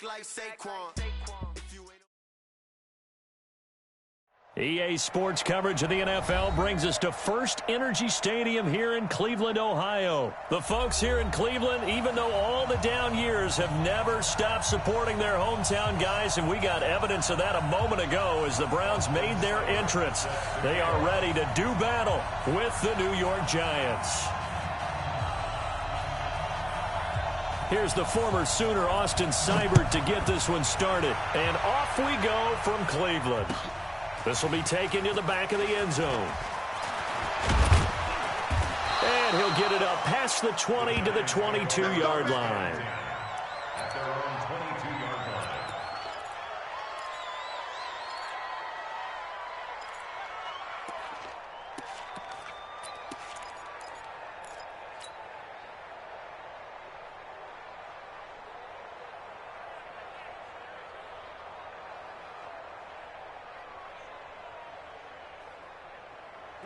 like Saquon. EA Sports coverage of the NFL brings us to First Energy Stadium here in Cleveland, Ohio. The folks here in Cleveland, even though all the down years, have never stopped supporting their hometown guys, and we got evidence of that a moment ago as the Browns made their entrance. They are ready to do battle with the New York Giants. Here's the former Sooner Austin Seibert to get this one started. And off we go from Cleveland. This will be taken to the back of the end zone. And he'll get it up past the 20 to the 22-yard line. At their own 22-yard line.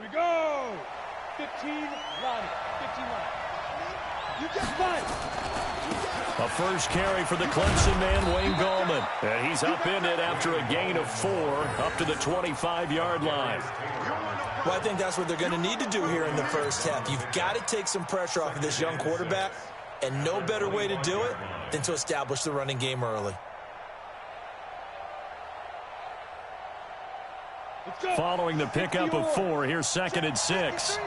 We go! 15 line. 15 line. You just fine. A first carry for the Clemson man, Wayne Gallman. And he's up in it after a gain of 4 up to the 25-yard line. Well, I think that's what they're going to need to do here in the first half. You've got to take some pressure off of this young quarterback, and no better way to do it than to establish the running game early. Following the pickup of 4, here's 2nd and 6.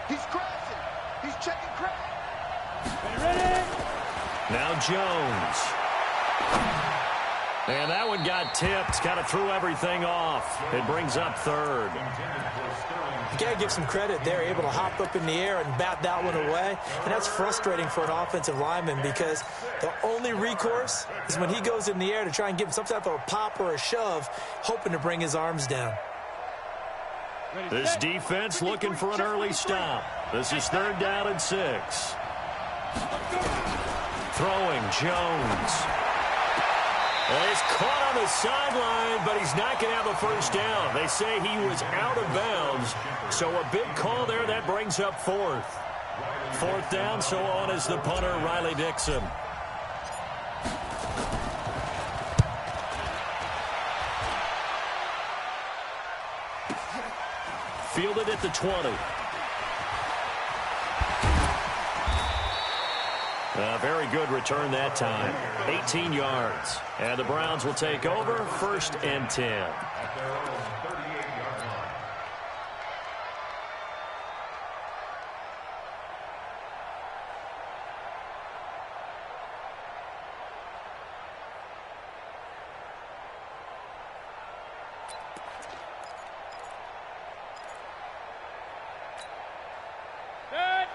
He's crashing. He's checking crack. Now Jones. And that one got tipped. Kind of threw everything off. It brings up 3rd. You got to give some credit. They're able to hop up in the air and bat that one away. And that's frustrating for an offensive lineman because the only recourse is when he goes in the air to try and give him some type of a pop or a shove, hoping to bring his arms down. This defense looking for an early stop. This is 3rd down and 6. Throwing Jones. And he's caught on the sideline, but he's not going to have a first down. They say he was out of bounds. So a big call there. That brings up 4th. 4th down, so on is the punter, Riley Dixon. Fielded at the 20. A very good return that time. 18 yards. And the Browns will take over 1st and 10. At their own 38-yard line.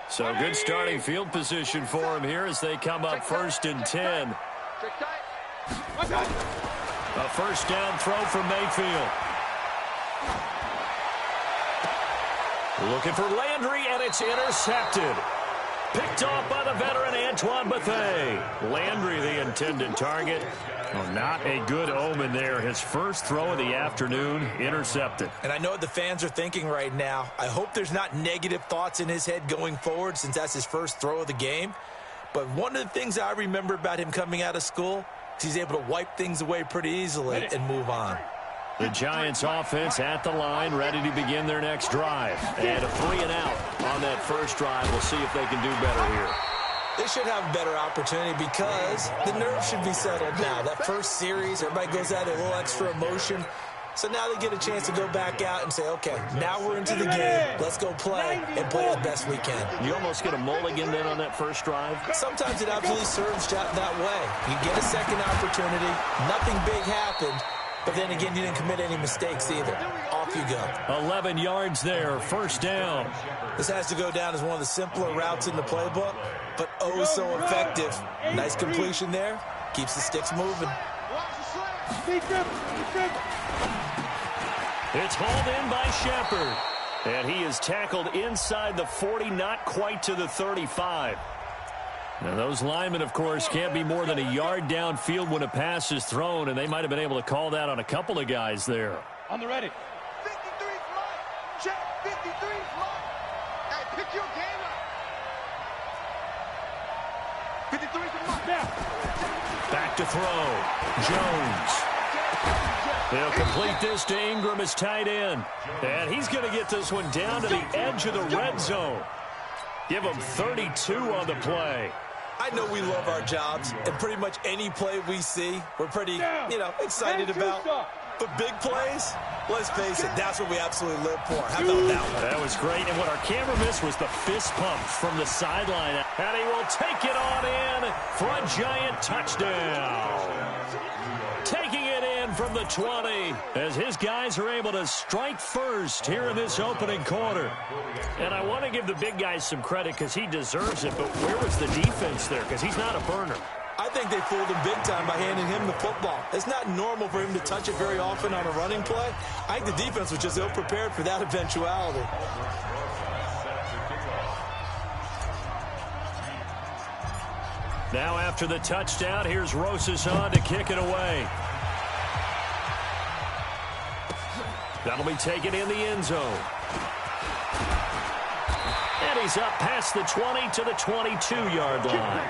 So good starting field position for him here as they come up 1st and 10. A first down throw from Mayfield. Looking for Landry, and it's intercepted. Picked off by the veteran Antoine Bethea. Landry, the intended target. Oh, not a good omen there. His first throw of the afternoon, intercepted. And I know what the fans are thinking right now. I hope there's not negative thoughts in his head going forward since that's his first throw of the game. But one of the things I remember about him coming out of school is he's able to wipe things away pretty easily and move on. The Giants offense at the line, ready to begin their next drive. And a 3 and out on that first drive. We'll see if they can do better here. They should have a better opportunity because the nerves should be settled now. That first series, everybody goes out a little extra emotion. So now they get a chance to go back out and say, okay, now we're into the game. Let's go play and play as best we can. You almost get a mulligan then on that first drive? Sometimes it absolutely serves that way. You get a second opportunity. Nothing big happened. But then again, you didn't commit any mistakes either. Off you go. 11 yards there, first down. This has to go down as one of the simpler routes in the playbook, but oh so effective. Nice completion there. Keeps the sticks moving. It's hauled in by Shepard. And he is tackled inside the 40, not quite to the 35. Now, those linemen, of course, can't be more than a yard downfield when a pass is thrown, and they might have been able to call that on a couple of guys there. On the ready. 53 fly. Check 53 fly. Hey, pick your game up. Back to throw. Jones. They'll complete this to Ingram as tight end. And he's going to get this one down to the edge of the red zone. Give him 32 on the play. I know we love our jobs, and pretty much any play we see, we're pretty, excited about. But big plays, let's face it, that's what we absolutely live for. How about that one? That was great, and what our camera missed was the fist pump from the sideline. And he will take it on in for a giant touchdown. Taking it in from the 20 as his guys are able to strike first here in this opening quarter. And I want to give the big guys some credit because he deserves it, but where was the defense there? Because he's not a burner. I think they fooled him big time by handing him the football. It's not normal for him to touch it very often on a running play. I think the defense was just ill-prepared for that eventuality. Now after the touchdown, here's Rosas on to kick it away. That'll be taken in the end zone. And he's up past the 20 to the 22-yard line.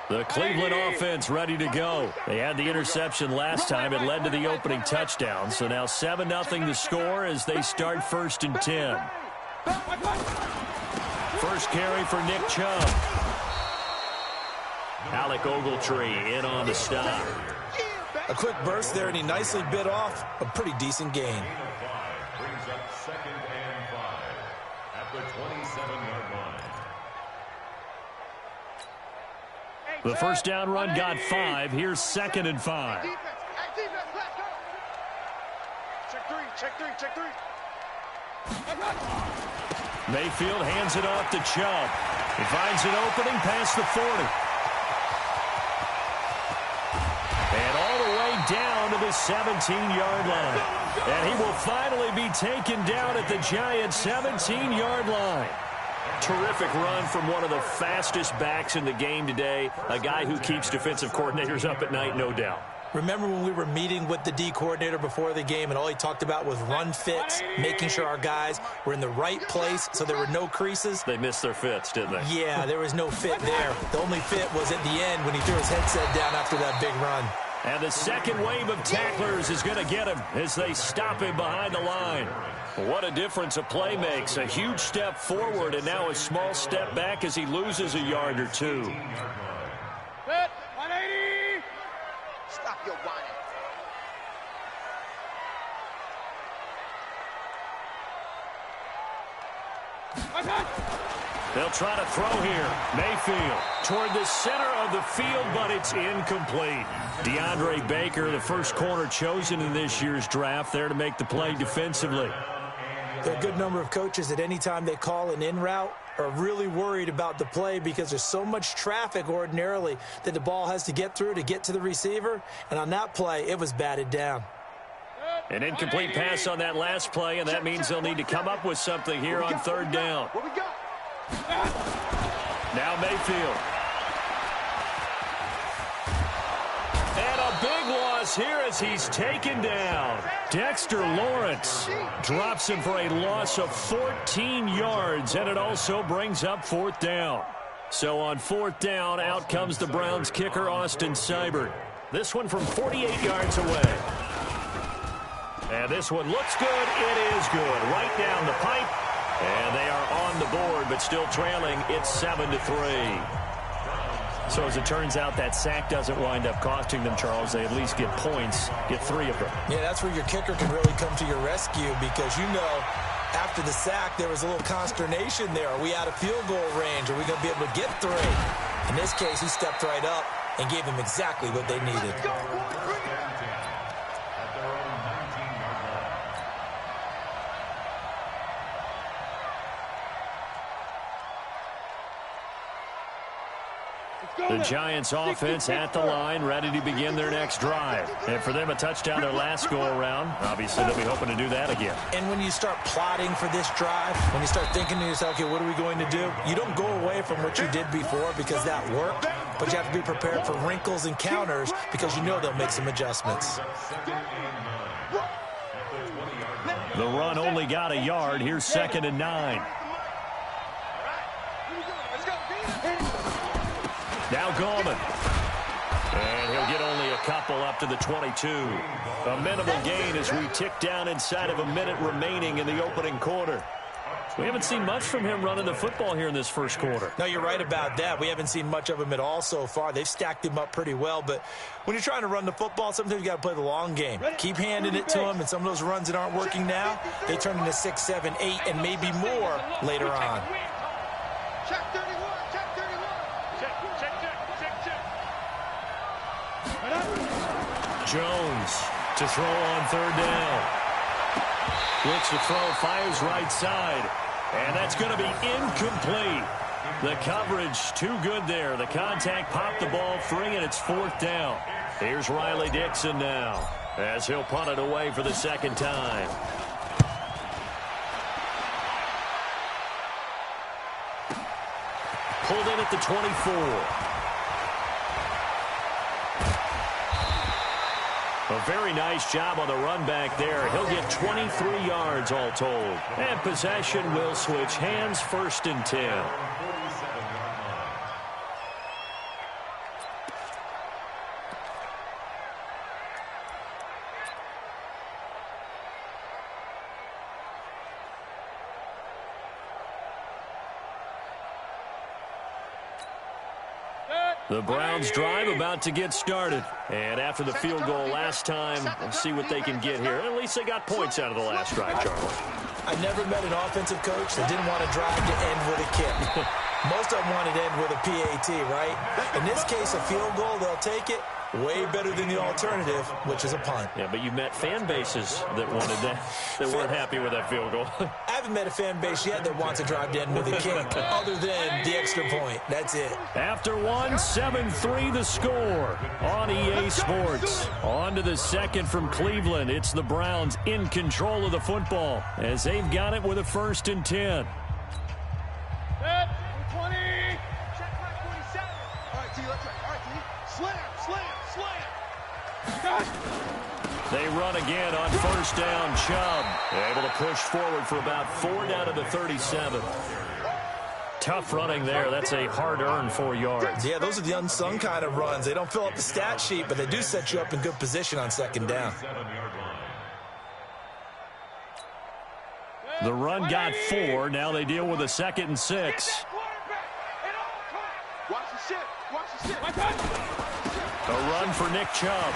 The Cleveland offense ready to go. They had the interception last time. It led to the opening touchdown. So now 7-0 to score as they start 1st and 10. First carry for Nick Chubb. Alec Ogletree in on the stop. A quick burst there, and he nicely bit off a pretty decent gain. Brings up 2nd and 5 at the 27-yard line. The first down run got 5. Here's 2nd and 5. Defense, let's go. Check three. Mayfield hands it off to Chubb. He finds an opening past the 40. And all the way down to the 17-yard line. And he will finally be taken down at the Giants' 17-yard line. Terrific run from one of the fastest backs in the game today. A guy who keeps defensive coordinators up at night, no doubt. Remember when we were meeting with the D coordinator before the game and all he talked about was run fits, making sure our guys were in the right place so there were no creases? They missed their fits, didn't they? Yeah, there was no fit there. The only fit was at the end when he threw his headset down after that big run. And the second wave of tacklers is going to get him as they stop him behind the line. What a difference a play makes. A huge step forward and now a small step back as he loses a yard or two. 180. Stop your whining. They'll try to throw here. Mayfield toward the center of the field, but it's incomplete. DeAndre Baker, the first corner chosen in this year's draft, there to make the play defensively. There are a good number of coaches at any time they call an in route are really worried about the play because there's so much traffic ordinarily that the ball has to get through to get to the receiver. And on that play, it was batted down. An incomplete pass on that last play, and that means they'll need to come up with something here on 3rd down. What we got? Now Mayfield. And a big loss here as he's taken down. Dexter Lawrence drops him for a loss of 14 yards, and it also brings up 4th down. So on 4th down, out comes the Browns kicker, Austin Seibert. This one from 48 yards away. And this one looks good. It is good. Right down the pipe. And they are on the board, but still trailing. It's 7-3. So as it turns out, that sack doesn't wind up costing them, Charles. They at least get points, get 3 of them. Yeah, that's where your kicker can really come to your rescue because, after the sack, there was a little consternation there. Are we out of field goal range? Are we going to be able to get 3? In this case, he stepped right up and gave them exactly what they needed. The Giants offense at the line, ready to begin their next drive. And for them, a touchdown their last go-around. Obviously, they'll be hoping to do that again. And when you start plotting for this drive, when you start thinking to yourself, okay, what are we going to do? You don't go away from what you did before because that worked, but you have to be prepared for wrinkles and counters because you know they'll make some adjustments. The run only got a yard. Here's 2nd and 9. Now Gallman. And he'll get only a couple up to the 22. A minimal gain as we tick down inside of a minute remaining in the opening quarter. We haven't seen much from him running the football here in this first quarter. No, you're right about that. We haven't seen much of him at all so far. They've stacked him up pretty well, but when you're trying to run the football, sometimes you got to play the long game. Keep handing it to him, and some of those runs that aren't working now, they turn into 6, 7, 8, and maybe more later on. Check 31, check 31. Check. Jones to throw on 3rd down. Looks to throw, fires right side. And that's going to be incomplete. The coverage too good there. The contact popped the ball free, and it's 4th down. Here's Riley Dixon now as he'll punt it away for the 2nd time. Pulled in at the 24. A very nice job on the run back there. He'll get 23 yards all told. And possession will switch hands, 1st and 10. The Browns drive about to get started. And after the field goal last time, we'll see what they can get here. At least they got points out of the last drive, Charles. I never met an offensive coach that didn't want to drive to end with a kick. Most of them wanted to end with a PAT, right? In this case, a field goal, they'll take it. Way better than the alternative, which is a punt. Yeah, but you met fan bases that wanted that, that weren't happy with that field goal. I haven't met a fan base yet that wants to drive to end with a kick, other than the extra point. That's it. After 7-3 the score on EA Sports. On to the 2nd from Cleveland. It's the Browns in control of the football as they've got it with a 1st and 10. Set. 20. Check my 47. All right, T, let's try. All right, T. Slam. They run again on 1st down. Chubb able to push forward for about 4 down to the 37. Tough running there. That's a hard-earned 4 yards. Yeah, those are the unsung kind of runs. They don't fill up the stat sheet, but they do set you up in good position on 2nd down. The run got 4. Now they deal with a 2nd and 6. Watch the shit. Watch the shit. A run for Nick Chubb.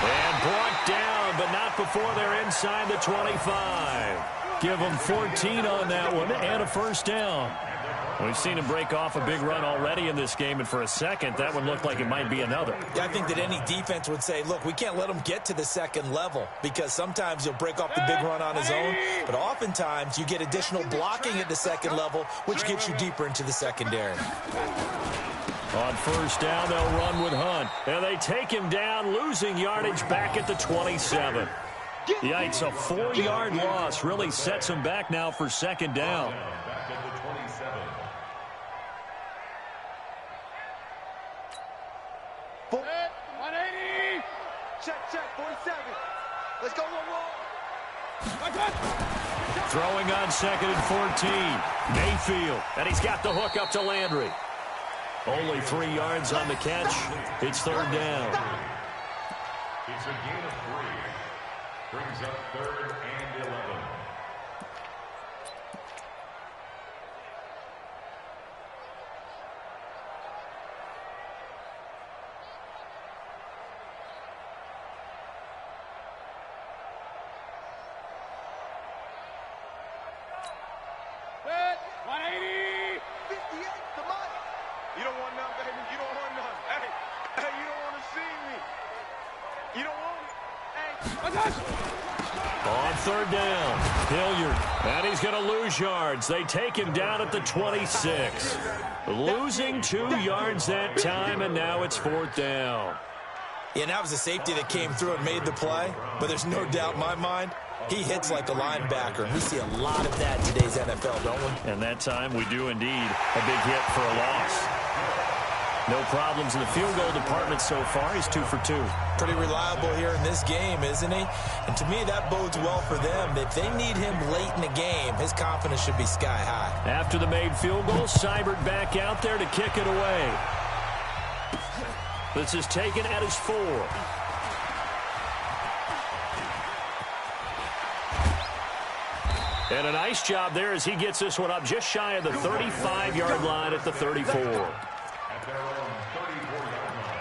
And brought down, but not before they're inside the 25. Give them 14 on that one and a 1st down. We've seen him break off a big run already in this game, and for a second, that one looked like it might be another. Yeah, I think that any defense would say, look, we can't let him get to the 2nd level because sometimes he'll break off the big run on his own, but oftentimes you get additional blocking at the 2nd level, which gets you deeper into the secondary. On 1st down, they'll run with Hunt. And they take him down, losing yardage back at the 27. Yikes, a 4-yard loss really sets him back now for 2nd down. Back at the 27. 180. Check, 47. Let's go, one. Throwing on 2nd and 14. Mayfield, and he's got the hook up to Landry. Only 3 yards on the catch. It's 3rd down. It's a gain of 3. Brings up 3rd and 11. Set. 180. 58, come on. You don't want none, baby. You don't want none. Hey, you don't want to see me. You don't want it. Hey. On 3rd down, Hilliard, and he's going to lose yards. They take him down at the 26. Losing 2 yards that time, and now it's 4th down. Yeah, and that was a safety that came through and made the play, but there's no doubt in my mind, he hits like a linebacker. We see a lot of that in today's NFL, don't we? And that time we do indeed. A big hit for a loss. No problems in the field goal department so far. He's 2 for 2. Pretty reliable here in this game, isn't he? And to me, that bodes well for them. If they need him late in the game, his confidence should be sky high. After the made field goal, Seibert back out there to kick it away. This is taken at his 4. And a nice job there as he gets this one up just shy of the 35-yard line at the 34. At their own 34-yard line.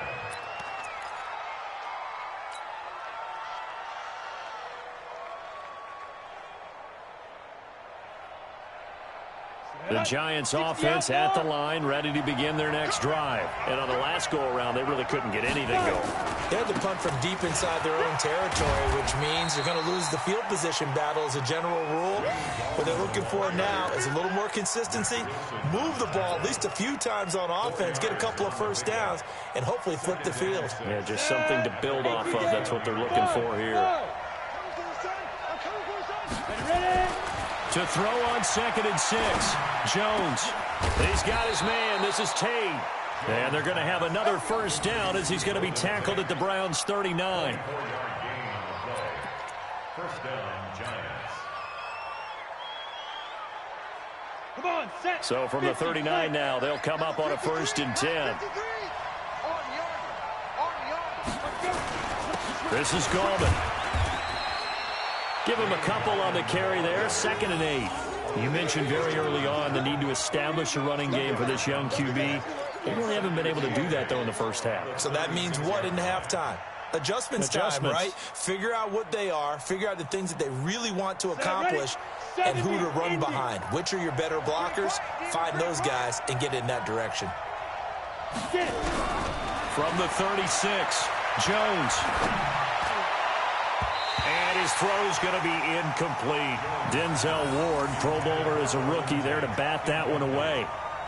The Giants offense at the line, ready to begin their next drive. And on the last go-around, they really couldn't get anything going. They had to punt from deep inside their own territory, which means they're going to lose the field position battle as a general rule. What they're looking for now is a little more consistency, move the ball at least a few times on offense, get a couple of first downs, and hopefully flip the field. Yeah, just something to build off of. That's what they're looking for here. To throw on 2nd and 6. Jones. He's got his man. This is Tate. And they're going to have another first down as he's going to be tackled at the Browns' 39. 4-yard gain on the play. First down, Giants. Come on, set. So from the 39 now, they'll come up on a 1st and 10. This is Gallman. Give him a couple on the carry there. 2nd and 8. You mentioned very early on the need to establish a running game for this young QB. They really haven't been able to do that, though, in the first half. So that means what in halftime? Adjustments time, right? Figure out what they are, figure out the things that they really want to accomplish, and who to run behind. Which are your better blockers? Find those guys and get in that direction. From the 36, Jones. And his throw's going to be incomplete. Denzel Ward, Pro Bowler as a rookie, there to bat that one away.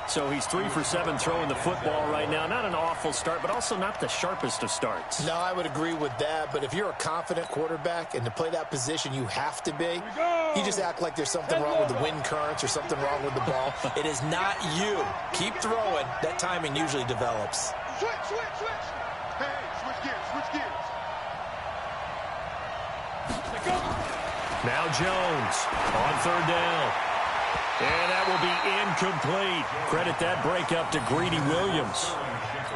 So he's 3 for 7 throwing the football right now. Not an awful start, but also not the sharpest of starts. No, I would agree with that. But if you're a confident quarterback and to play that position you have to be, you just act like there's something wrong with the wind currents or something wrong with the ball. It is not you. Keep throwing. That timing usually develops. Switch. Hey, switch gears. Now Jones on 3rd down. And that will be incomplete. Credit that breakup to Greedy Williams.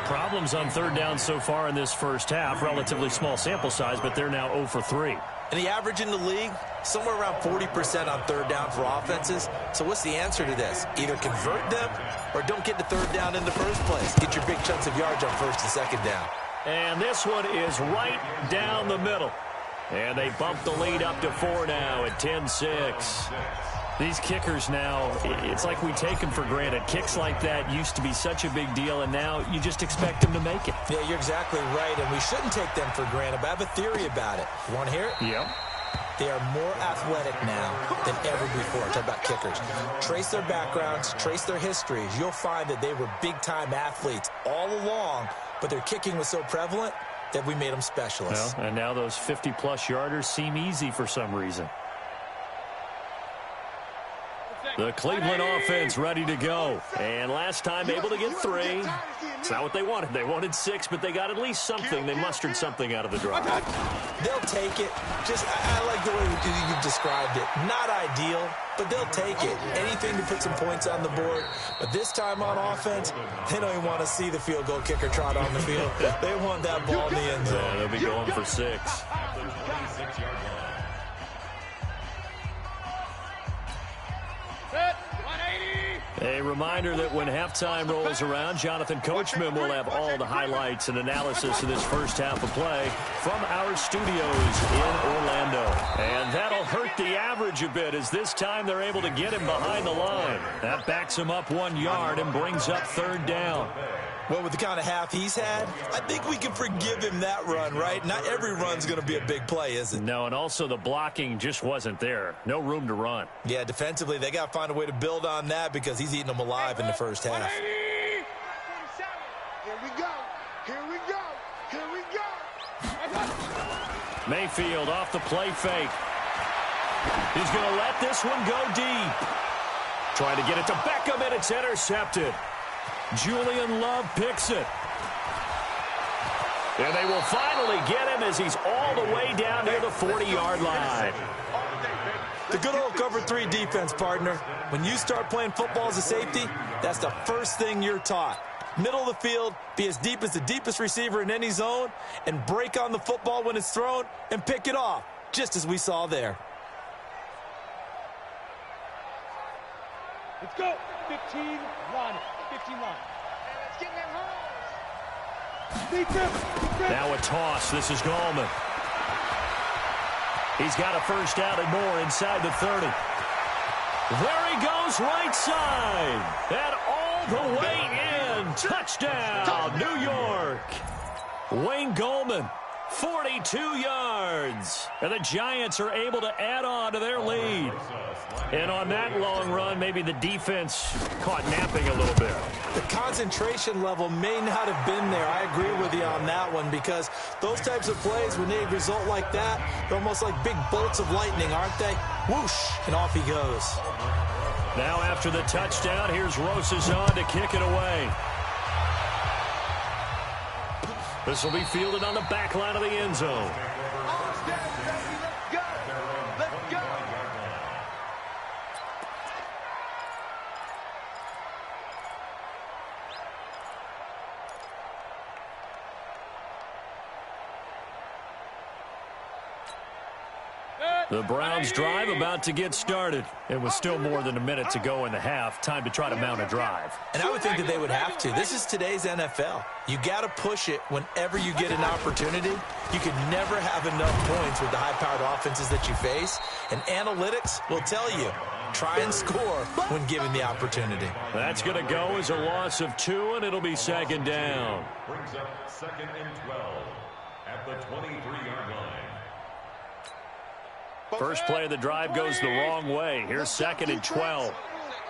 Problems on 3rd down so far in this first half. Relatively small sample size, but they're now 0 for 3. And the average in the league, somewhere around 40% on 3rd down for offenses. So what's the answer to this? Either convert them or don't get the 3rd down in the first place. Get your big chunks of yards on 1st and 2nd down. And this one is right down the middle. And they bump the lead up to 4 now at 10-6. These kickers now, it's like we take them for granted. Kicks like that used to be such a big deal, and now you just expect them to make it. Yeah, you're exactly right, and we shouldn't take them for granted, but I have a theory about it. You want to hear it? Yep. They are more athletic now than ever before. Talk about kickers. Trace their backgrounds, trace their histories. You'll find that they were big-time athletes all along, but their kicking was so prevalent that we made them specialists. Well, and now those 50-plus yarders seem easy for some reason. The Cleveland offense ready to go. And last time able to get 3. It's not what they wanted. They wanted 6, but they got at least something. They mustered something out of the drive. They'll take it. I like the way you described it. Not ideal, but they'll take it. Anything to put some points on the board. But this time on offense, they don't even want to see the field goal kicker trot on the field. They want that ball in the end zone. Yeah, they'll be going for 6. A reminder that when halftime rolls around, Jonathan Coachman will have all the highlights and analysis of this first half of play from our studios in Orlando. And that'll hurt the average a bit as this time they're able to get him behind the line. That backs him up 1 yard and brings up 3rd down. Well, with the kind of half he's had, I think we can forgive him that run, right? Not every run's going to be a big play, is it? No, and also the blocking just wasn't there. No room to run. Yeah, defensively, they got to find a way to build on that because he's eating them alive in the first half. Here we go. Mayfield off the play fake. He's going to let this one go deep. Trying to get it to Beckham, and it's intercepted. Julian Love picks it. And they will finally get him as he's all the way down near the 40-yard line. The good old cover 3 defense, partner. When you start playing football as a safety, that's the first thing you're taught. Middle of the field, be as deep as the deepest receiver in any zone, and break on the football when it's thrown and pick it off, just as we saw there. Let's go. 15 line. 15 line. Let's get them home. Now a toss. This is Gallman. He's got a first down and more inside the 30. There he goes, right side. And all the way in. Touchdown, New York. Wayne Gallman, 42 yards. And the Giants are able to add on to their lead. And on that long run, maybe the defense caught napping a little bit. The concentration level may not have been there. I agree with you on that one, because those types of plays, when they result like that, they're almost like big bolts of lightning, aren't they? Whoosh, and off he goes. Now after the touchdown, here's Rosas on to kick it away. This will be fielded on the back line of the end zone. The Browns drive about to get started. It was still more than a minute to go in the half. Time to try to mount a drive. And I would think that they would have to. This is today's NFL. You got to push it whenever you get an opportunity. You can never have enough points with the high-powered offenses that you face. And analytics will tell you, try and score when given the opportunity. That's going to go as a loss of 2, and it'll be second down. Brings up 2nd and 12 at the 23-yard line. First play of the drive goes the wrong way. Here's 2nd and 12.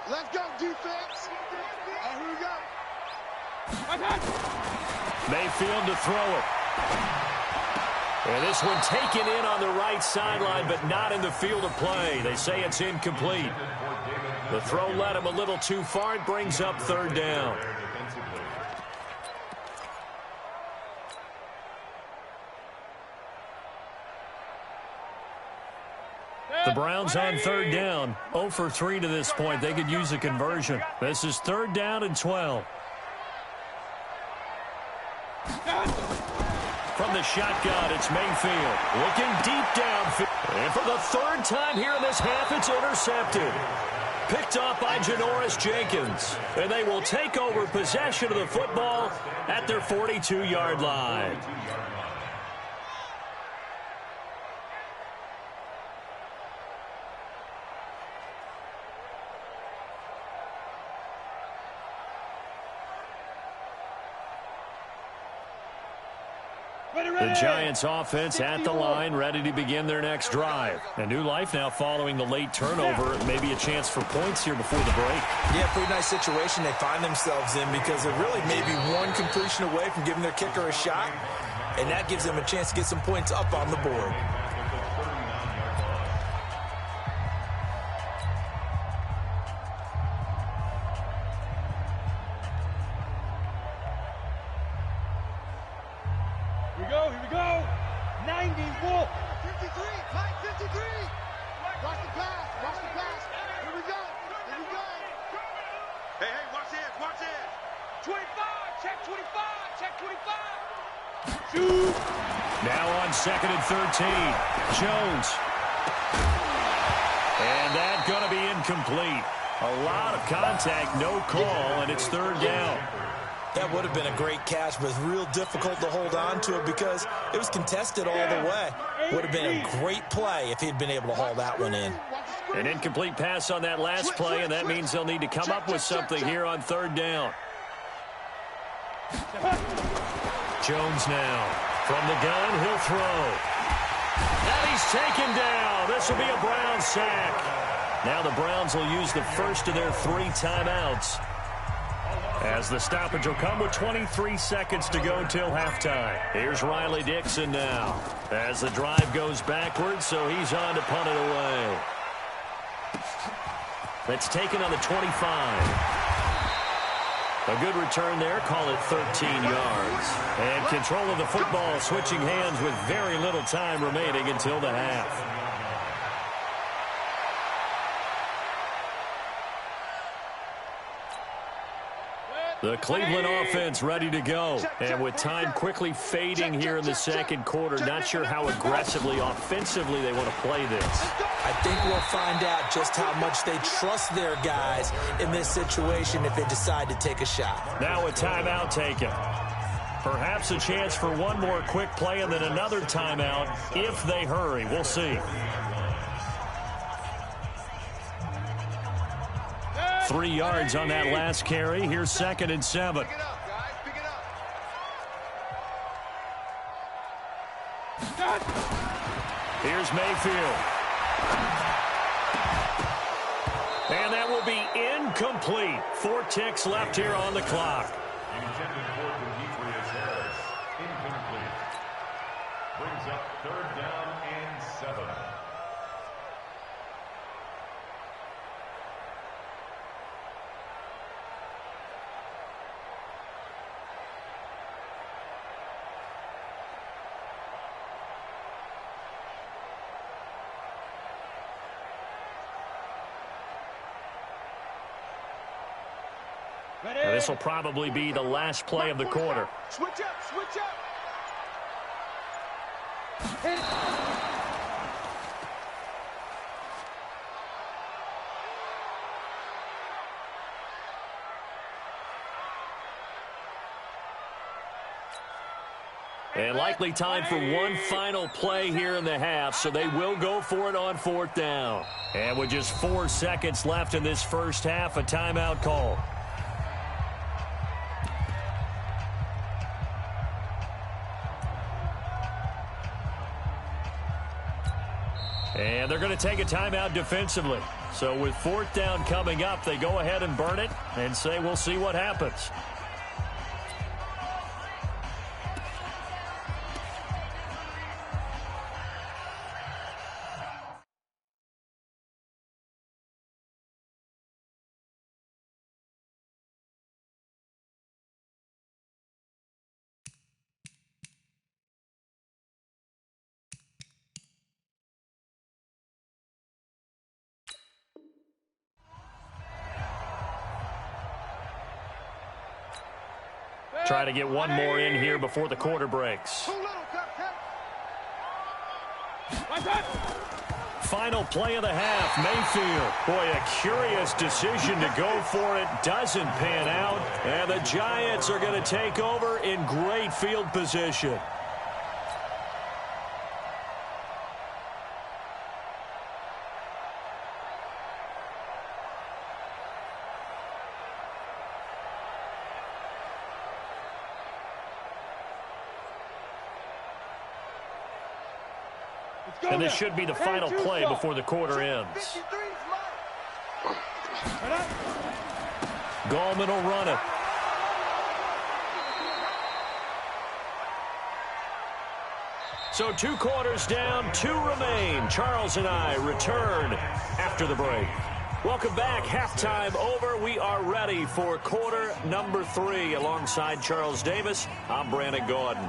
Let's go, defense. Here we go. Mayfield to throw it. And this one taken in on the right sideline, but not in the field of play. They say it's incomplete. The throw led him a little too far. It brings up 3rd down. The Browns on 3rd down. 0 for 3 to this point. They could use a conversion. This is 3rd down and 12. From the shotgun, it's Mayfield. Looking deep downfield. And for the 3rd time here in this half, it's intercepted. Picked off by Janoris Jenkins. And they will take over possession of the football at their 42-yard line. The Giants offense at the line, ready to begin their next drive. A new life now following the late turnover. Maybe a chance for points here before the break. Yeah, pretty nice situation they find themselves in, because they're really maybe one completion away from giving their kicker a shot, and that gives them a chance to get some points up on the board. Here we go. 90 Wolf. 53, Mike, 53. Watch the pass, watch the pass. Here we go, here we go. Hey, watch this, watch this. 25, check 25, check 25. Shoot. Now on 2nd and 13. Jones. And that's going to be incomplete. A lot of contact, no call, and it's 3rd down. That would have been a great catch, but it's real difficult to hold on to it because it was contested all the way. Would have been a great play if he'd been able to haul that one in. An incomplete pass on that last play, and that means they'll need to come up with something here on 3rd down. Jones now. From the gun, he'll throw. And he's taken down. This will be a Browns sack. Now the Browns will use the first of their 3 timeouts, as the stoppage will come with 23 seconds to go till halftime. Here's Riley Dixon now, as the drive goes backwards, so he's on to punt it away. That's taken on the 25. A good return there, call it 13 yards. And control of the football switching hands with very little time remaining until the half. The Cleveland offense ready to go. And with time quickly fading here in the second quarter, not sure how aggressively, offensively they want to play this. I think we'll find out just how much they trust their guys in this situation if they decide to take a shot. Now a timeout taken. Perhaps a chance for one more quick play and then another timeout if they hurry. We'll see. 3 yards on that last carry. Here's 2nd and 7. Pick it up, guys. Pick it up. Here's Mayfield. And that will be incomplete. 4 ticks left here on the clock. Intended for Demetrius Harris. Incomplete. Brings up 3rd down and 7. And this will probably be the last play of the quarter. Switch up, switch up. And likely time for one final play here in the half, so they will go for it on 4th down. And with just 4 seconds left in this first half, a timeout call. And they're going to take a timeout defensively. So with 4th down coming up, they go ahead and burn it and say we'll see what happens. Try to get one more in here before the quarter breaks. Final play of the half, Mayfield. Boy, a curious decision to go for it. Doesn't pan out. And the Giants are going to take over in great field position. And this should be the final play before the quarter ends. Gallman will run it. So 2 quarters down, 2 remain. Charles and I return after the break. Welcome back. Halftime over. We are ready for quarter number 3. Alongside Charles Davis, I'm Brandon Gordon.